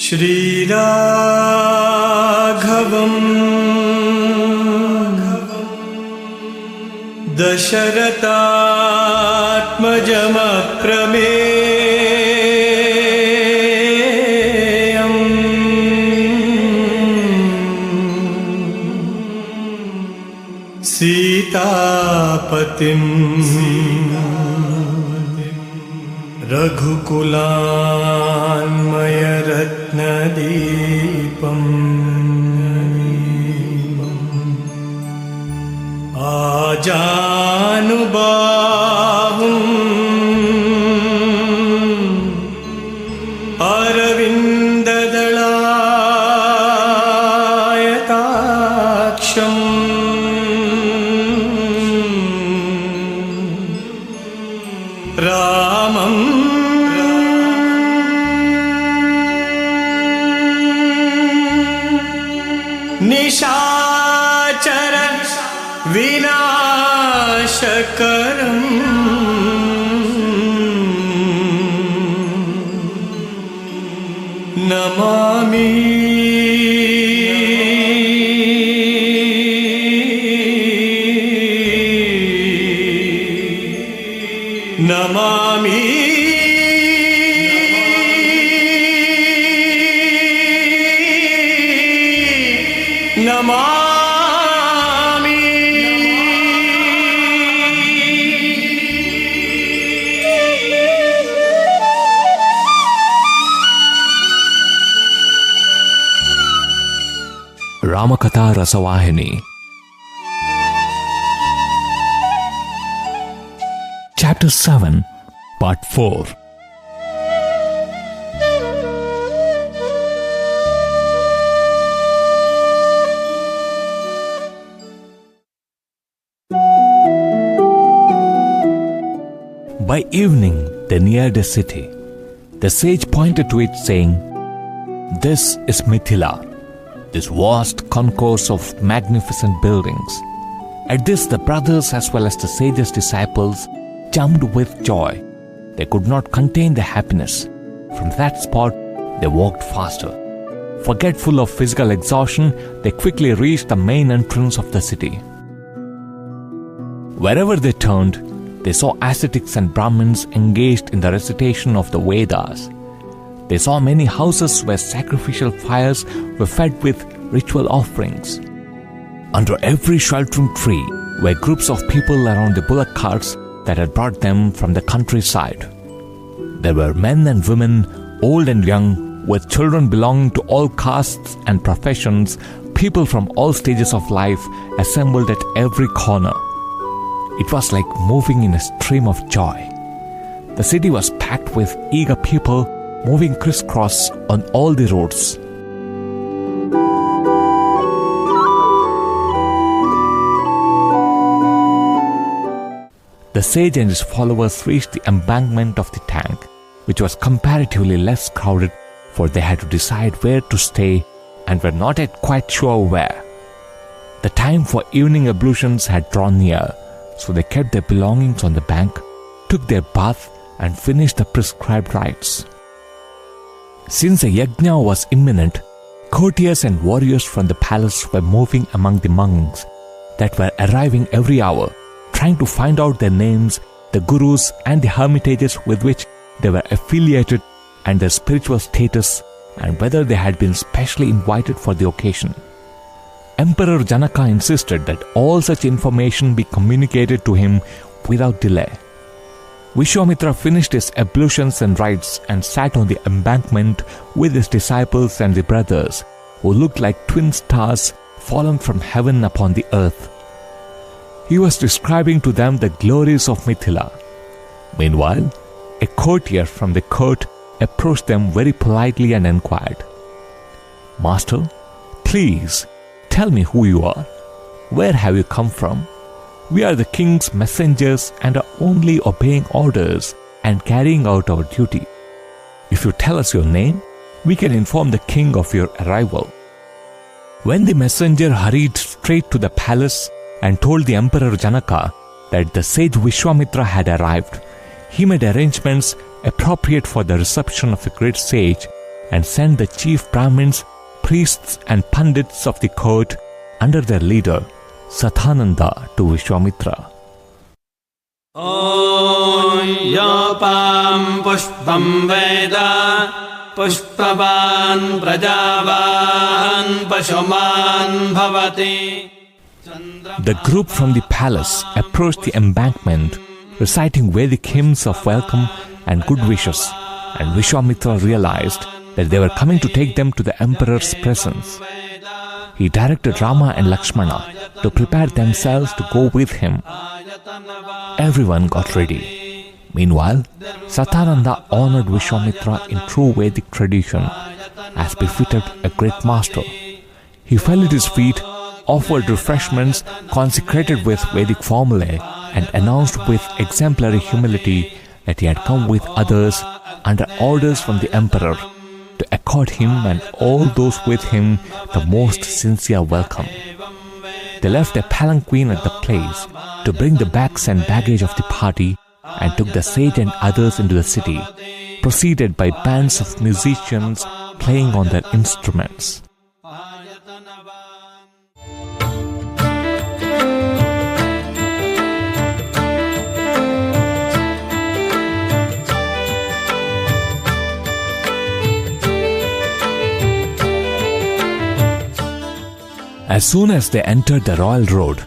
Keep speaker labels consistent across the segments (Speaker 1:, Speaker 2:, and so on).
Speaker 1: श्रीराघवम् दशरथात्मजमप्रमेयम् सीतापतिम् रघुकुलान्मयरत्नदीपम् आजानुबाहुम् अरविन्ददलायताक्षम् रामम् निशाचर विनाशकरम् Namami Namami Namami
Speaker 2: Ramakatha Rasavahini. Chapter 7, Part 4. By evening, they neared a city. The sage pointed to it, saying, "This is Mithila, this vast concourse of magnificent buildings." At this, the brothers as well as the sage's disciples jumped with joy. They could not contain their happiness. From that spot, they walked faster. Forgetful of physical exhaustion, they quickly reached the main entrance of the city. Wherever they turned, they saw ascetics and Brahmins engaged in the recitation of the Vedas. They saw many houses where sacrificial fires were fed with ritual offerings. Under every sheltering tree were groups of people around the bullock carts that had brought them from the countryside. There were men and women, old and young, with children belonging to all castes and professions, people from all stages of life assembled at every corner. It was like moving in a stream of joy. The city was packed with eager people moving crisscross on all the roads. The sage and his followers reached the embankment of the tank, which was comparatively less crowded, for they had to decide where to stay and were not yet quite sure where. The time for evening ablutions had drawn near, so they kept their belongings on the bank, took their bath, and finished the prescribed rites. Since a yajna was imminent, courtiers and warriors from the palace were moving among the monks that were arriving every hour, trying to find out their names, the gurus and the hermitages with which they were affiliated, and their spiritual status, and whether they had been specially invited for the occasion. Emperor Janaka insisted that all such information be communicated to him without delay. Vishwamitra finished his ablutions and rites and sat on the embankment with his disciples and the brothers, who looked like twin stars fallen from heaven upon the earth. He was describing to them the glories of Mithila. Meanwhile, a courtier from the court approached them very politely and inquired, "Master, please tell me who you are. Where have you come from? We are the king's messengers and are only obeying orders and carrying out our duty. If you tell us your name, we can inform the king of your arrival." When the messenger hurried straight to the palace and told the Emperor Janaka that the sage Vishwamitra had arrived, he made arrangements appropriate for the reception of a great sage and sent the chief Brahmins, priests and pandits of the court under their leader Satyananda to Vishwamitra.
Speaker 1: Om Yopam Pushpam Veda Pushpavan Prajavan Pashuman Bhavati.
Speaker 2: The group from the palace approached the embankment, reciting Vedic hymns of welcome and good wishes, and Vishwamitra realized that they were coming to take them to the emperor's presence. He directed Rama and Lakshmana to prepare themselves to go with him. Everyone got ready. Meanwhile, Satyananda honored Vishwamitra in true Vedic tradition, as befitted a great master. He fell at his feet, offered refreshments consecrated with Vedic formulae, and announced with exemplary humility that he had come with others under orders from the emperor to accord him and all those with him the most sincere welcome. They left a palanquin at the place to bring the bags and baggage of the party and took the sage and others into the city, preceded by bands of musicians playing on their instruments. As soon as they entered the royal road,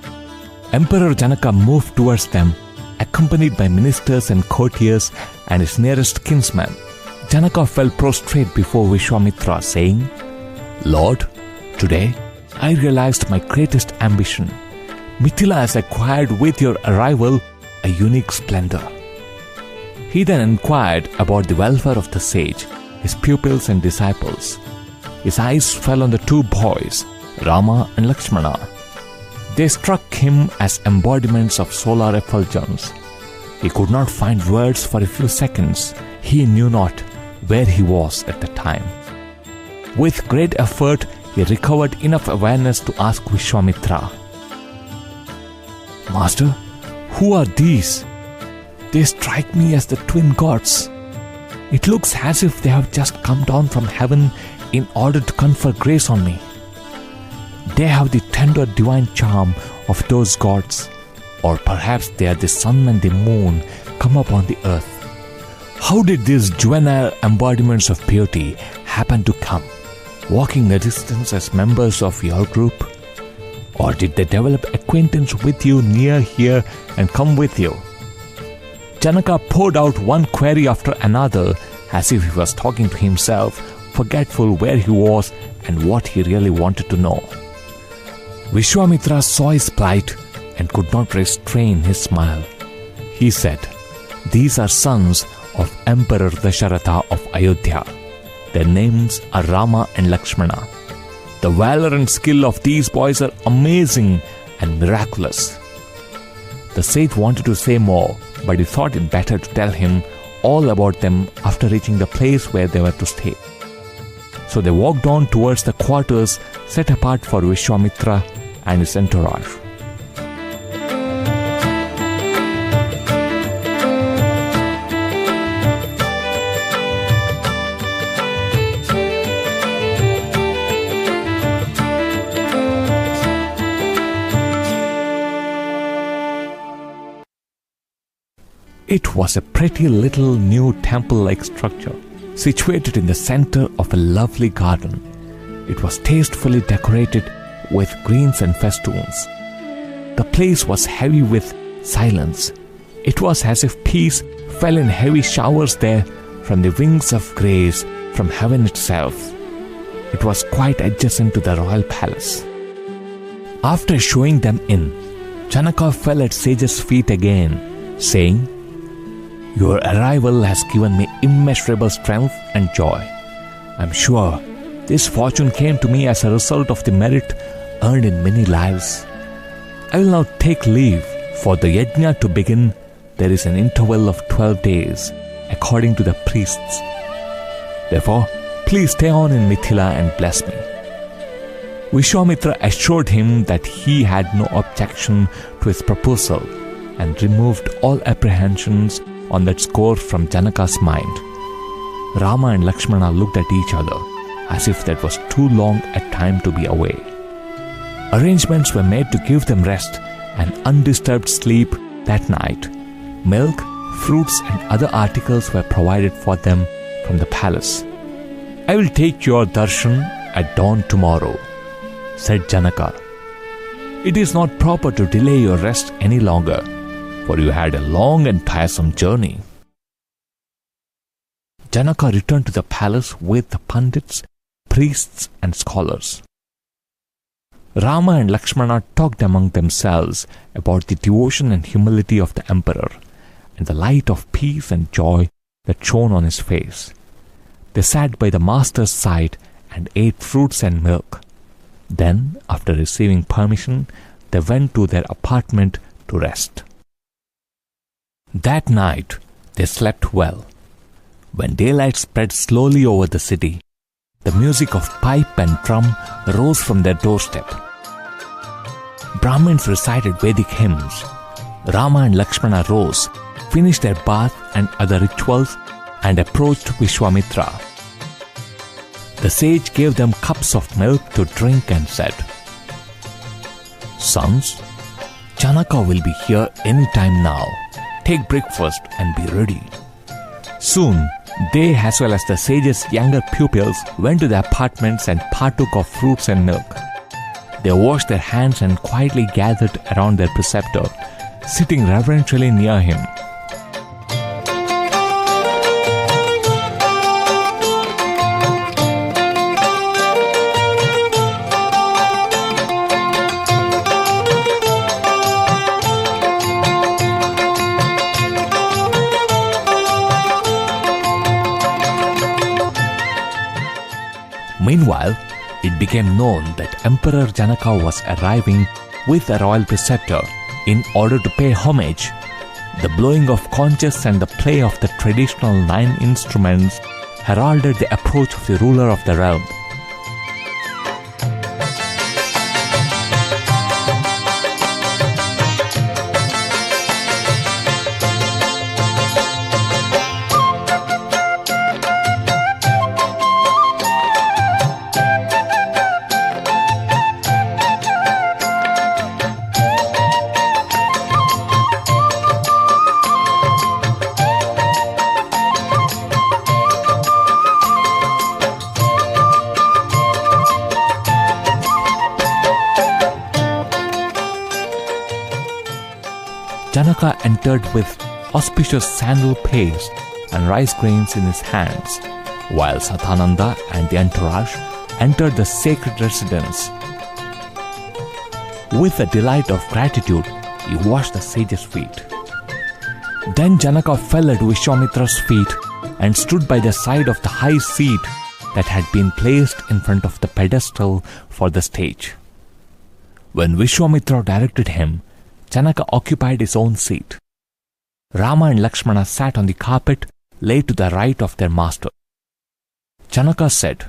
Speaker 2: Emperor Janaka moved towards them, accompanied by ministers and courtiers and his nearest kinsman. Janaka fell prostrate before Vishwamitra, saying, "Lord, today I realized my greatest ambition. Mithila has acquired with your arrival a unique splendor." He then inquired about the welfare of the sage, his pupils and disciples. His eyes fell on the two boys, Rama and Lakshmana. They struck him as embodiments of solar effulgence. He could not find words for a few seconds. He knew not where he was at the time. With great effort, he recovered enough awareness to ask Vishwamitra, "Master, who are these? They strike me as the twin gods. It looks as if they have just come down from heaven in order to confer grace on me. They have the tender divine charm of those gods, or perhaps they are the sun and the moon come upon the earth. How did these juvenile embodiments of beauty happen to come, walking the distance as members of your group? Or did they develop acquaintance with you near here and come with you?" Janaka poured out one query after another as if he was talking to himself, forgetful where he was and what he really wanted to know. Vishwamitra saw his plight and could not restrain his smile. He said, "These are sons of Emperor Dasharatha of Ayodhya. Their names are Rama and Lakshmana. The valor and skill of these boys are amazing and miraculous." The sage wanted to say more, but he thought it better to tell him all about them after reaching the place where they were to stay. So they walked on towards the quarters set apart for Vishwamitra and his entourage. It was a pretty little new temple-like structure situated in the center of a lovely garden. It was tastefully decorated with greens and festoons. The place was heavy with silence. It was as if peace fell in heavy showers there from the wings of grace from heaven itself. It was quite adjacent to the royal palace. After showing them in, Janaka fell at Sage's feet again, saying, "Your arrival has given me immeasurable strength and joy. I'm sure this fortune came to me as a result of the merit earned in many lives. I will now take leave. For the yajna to begin, there is an interval of 12 days, according to the priests. Therefore, please stay on in Mithila and bless me." Vishwamitra assured him that he had no objection to his proposal and removed all apprehensions on that score from Janaka's mind. Rama and Lakshmana looked at each other as if that was too long a time to be away. Arrangements were made to give them rest and undisturbed sleep that night. Milk, fruits and other articles were provided for them from the palace. "I will take your darshan at dawn tomorrow," said Janaka. "It is not proper to delay your rest any longer, for you had a long and tiresome journey." Janaka returned to the palace with the pandits, priests and scholars. Rama and Lakshmana talked among themselves about the devotion and humility of the emperor and the light of peace and joy that shone on his face. They sat by the master's side and ate fruits and milk. Then, after receiving permission, they went to their apartment to rest. That night, they slept well. When daylight spread slowly over the city, the music of pipe and drum rose from their doorstep. Brahmins recited Vedic hymns. Rama and Lakshmana rose, finished their bath and other rituals, and approached Vishwamitra. The sage gave them cups of milk to drink and said, "Sons, Janaka will be here any time now. Take breakfast and be ready." Soon, they as well as the sage's younger pupils went to their apartments and partook of fruits and milk. They washed their hands and quietly gathered around their preceptor, sitting reverentially near him. Meanwhile, it became known that Emperor Janaka was arriving with a royal preceptor in order to pay homage. The blowing of conches and the play of the traditional 9 instruments heralded the approach of the ruler of the realm. Janaka entered with auspicious sandal paste and rice grains in his hands, while Satyananda and the entourage entered the sacred residence. With a delight of gratitude, he washed the sage's feet. Then Janaka fell at Vishwamitra's feet and stood by the side of the high seat that had been placed in front of the pedestal for the stage. When Vishwamitra directed him, Janaka occupied his own seat. Rama and Lakshmana sat on the carpet laid to the right of their master. Janaka said,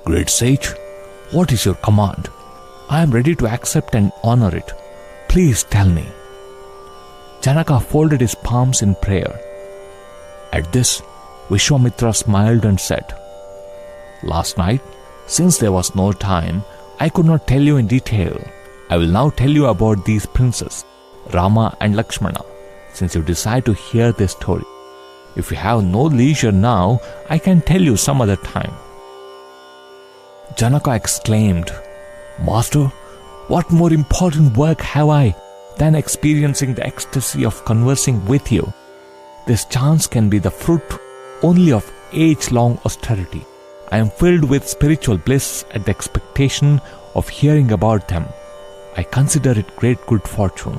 Speaker 2: "Great sage, what is your command? I am ready to accept and honor it. Please tell me." Janaka folded his palms in prayer. At this, Vishwamitra smiled and said, "Last night, since there was no time, I could not tell you in detail. I will now tell you about these princes, Rama and Lakshmana, since you decide to hear their story. If you have no leisure now, I can tell you some other time." Janaka exclaimed, "Master, what more important work have I than experiencing the ecstasy of conversing with you? This chance can be the fruit only of age-long austerity. I am filled with spiritual bliss at the expectation of hearing about them. I consider it great good fortune."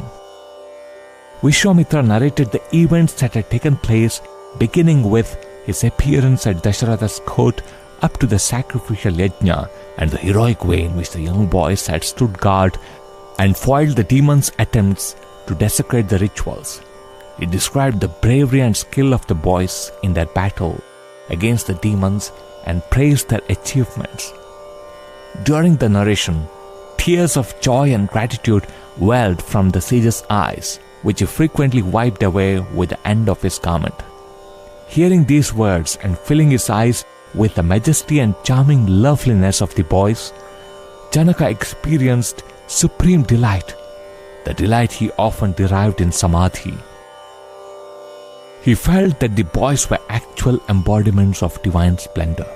Speaker 2: Vishwamitra narrated the events that had taken place, beginning with his appearance at Dasharatha's court up to the sacrificial yajna and the heroic way in which the young boys had stood guard and foiled the demons' attempts to desecrate the rituals. He described the bravery and skill of the boys in their battle against the demons and praised their achievements. During the narration, tears of joy and gratitude welled from the sage's eyes, which he frequently wiped away with the end of his garment. Hearing these words and filling his eyes with the majesty and charming loveliness of the boys, Janaka experienced supreme delight, the delight he often derived in samadhi. He felt that the boys were actual embodiments of divine splendor.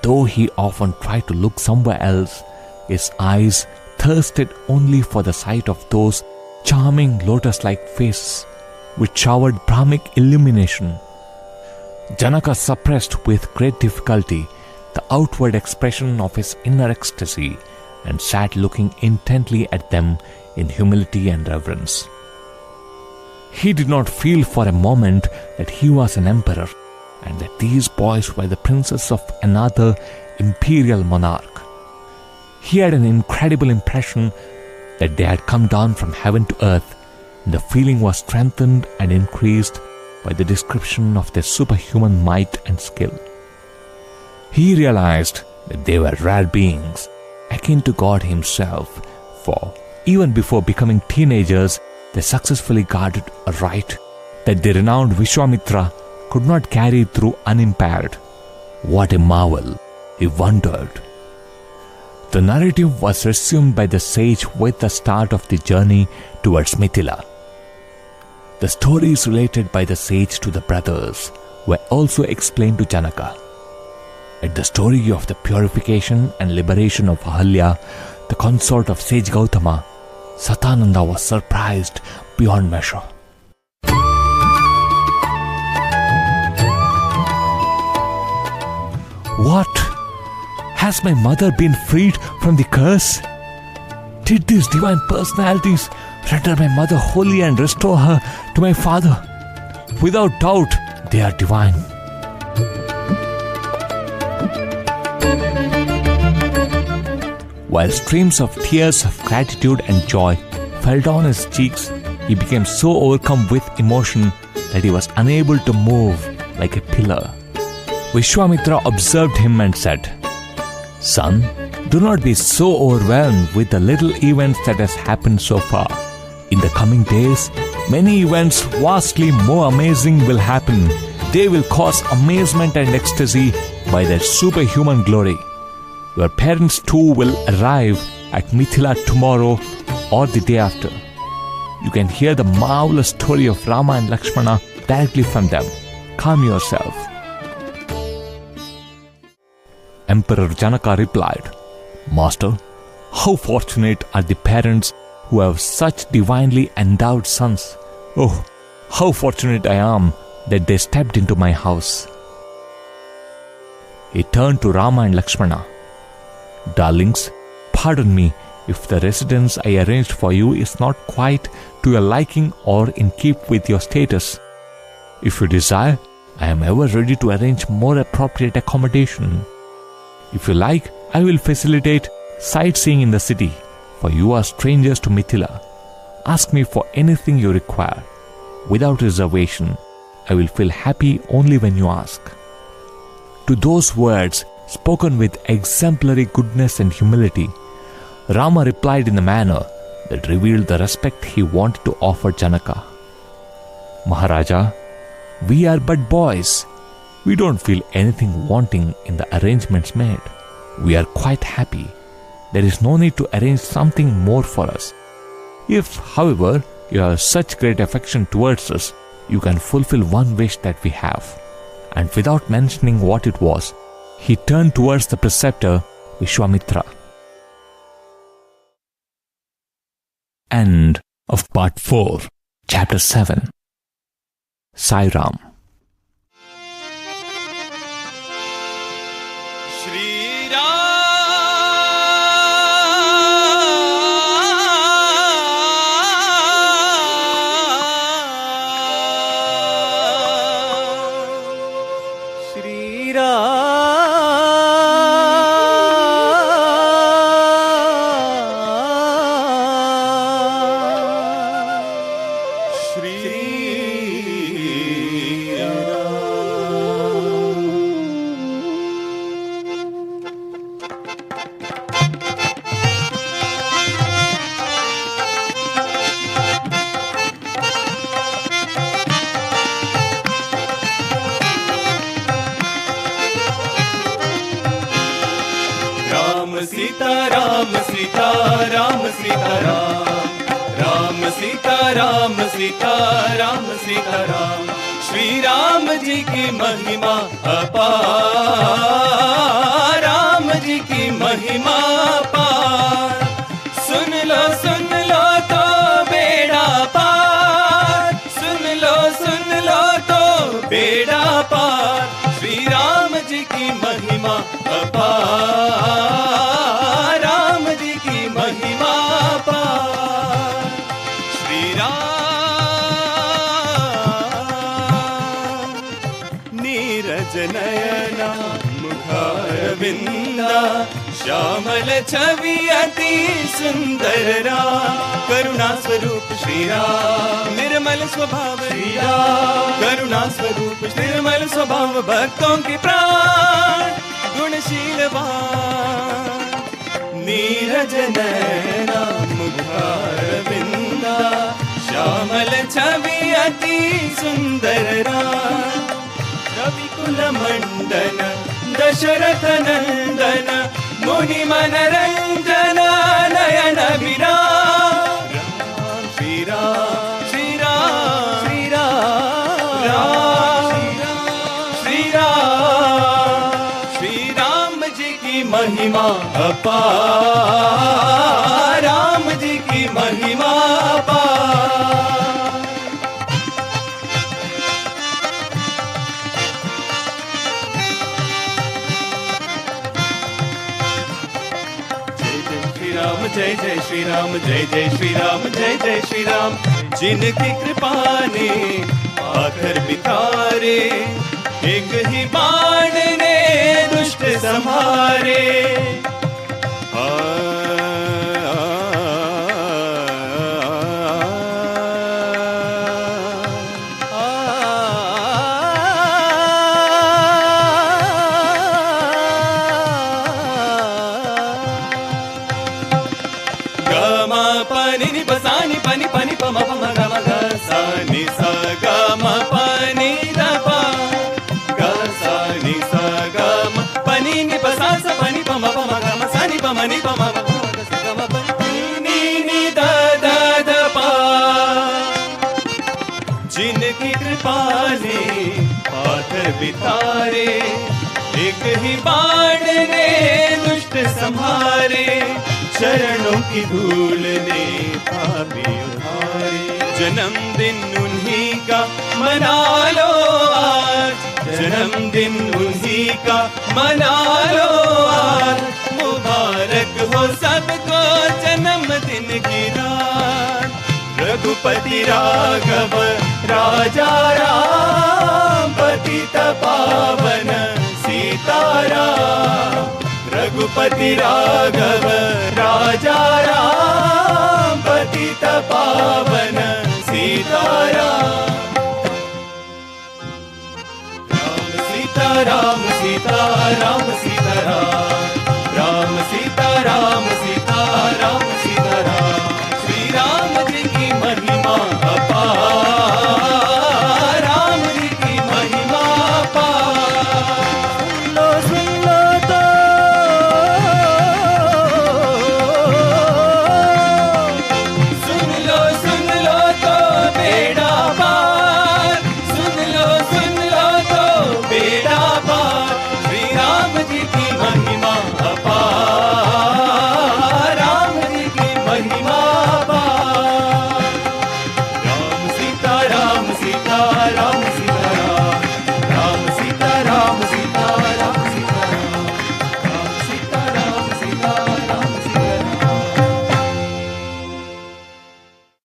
Speaker 2: Though he often tried to look somewhere else, his eyes thirsted only for the sight of those charming lotus-like faces which showered Brahmic illumination. Janaka suppressed with great difficulty the outward expression of his inner ecstasy and sat looking intently at them in humility and reverence. He did not feel for a moment that he was an emperor and that these boys were the princes of another imperial monarch. He had an incredible impression that they had come down from heaven to earth, and the feeling was strengthened and increased by the description of their superhuman might and skill. He realized that they were rare beings, akin to God himself, for even before becoming teenagers, they successfully guarded a right that the renowned Vishwamitra could not carry through unimpaired. What a marvel, he wondered. The narrative was resumed by the sage with the start of the journey towards Mithila. The stories related by the sage to the brothers were also explained to Janaka. At the story of the purification and liberation of Ahalya, the consort of sage Gautama, Satananda was surprised beyond measure. What? Has my mother been freed from the curse? Did these divine personalities render my mother holy and restore her to my father? Without doubt, they are divine. While streams of tears of gratitude and joy fell down his cheeks, he became so overcome with emotion that he was unable to move like a pillar. Vishwamitra observed him and said, "Son, do not be so overwhelmed with the little events that has happened so far. In the coming days, many events vastly more amazing will happen. They will cause amazement and ecstasy by their superhuman glory. Your parents too will arrive at Mithila tomorrow or the day after. You can hear the marvelous story of Rama and Lakshmana directly from them. Calm yourself." Emperor Janaka replied, "Master, how fortunate are the parents who have such divinely endowed sons. Oh, how fortunate I am that they stepped into my house." He turned to Rama and Lakshmana. "Darlings, pardon me if the residence I arranged for you is not quite to your liking or in keep with your status. If you desire, I am ever ready to arrange more appropriate accommodation. If you like, I will facilitate sightseeing in the city, for you are strangers to Mithila. Ask me for anything you require. Without reservation, I will feel happy only when you ask." To those words, spoken with exemplary goodness and humility, Rama replied in a manner that revealed the respect he wanted to offer Janaka. "Maharaja, we are but boys. We don't feel anything wanting in the arrangements made. We are quite happy. There is no need to arrange something more for us. If, however, you have such great affection towards us, you can fulfill one wish that we have." And without mentioning what it was, he turned towards the preceptor Vishwamitra. End of Part 4, Chapter 7. Sai Ram.
Speaker 1: Sita Ram Sita Ram, Ram Sita Ram Sita Ram Sita Ram. Shri Ram ji की महिमा अपार, राम जी की महिमा अपार। सुन लो तो बेड़ा पार, सुन लो तो बेड़ा पार। श्री राम जी की महिमा अपार, राम जी की महिमा अपार। श्री राम नीरज नयना मुखारविंदा, श्यामल छवि अति सुंदर राम। करुणा स्वरूप श्री राम, निर्मल स्वभाव श्री राम। करुणा स्वरूप निर्मल स्वभाव, भक्तों के प्राण गुणशीलवान। नीरज नयना मुखारविंदा, श्यामल छवि अति सुंदर राम। रविकुल मंडन दशरथ नंदन, मुनि मनरंजन नयन विराम। राम श्री राम श्री राम श्री राम, राम श्री राम। श्री राम जी की महिमा अपार, राम जी की महिमा अपार। जय जय श्री राम, जय जय श्री राम, जय जय श्री राम। जिनकी कृपा ने आखर बितारे, एक ही बाण ने दुष्ट संहारे। जिनकी कृपा ने पाथर बितारे, एक ही बाण ने दुष्ट संहारे। चरणों की धूल ने पापी उधारे, जन्मदिन उन्हीं का मना लो आज, जन्मदिन उन्हीं का मना लो आज। मुबारक हो सबको जन्मदिन की रात। रघुपति राघव राजा राम, पतित पावन सीताराम। रघुपति राघव राजा राम, पतित पावन सीताराम। राम सीता राम सीता राम सीता राम, राम सीता राम सीता राम सीता राम। श्री राम जी की महिमा अपार, राम जी की महिमा अपार। सुन लो तो बेड़ा पार, सुन लो तो बेड़ा पार। श्री राम जी की महिमा अपार, राम जी की महिमा अपार। राम सीता राम सीता राम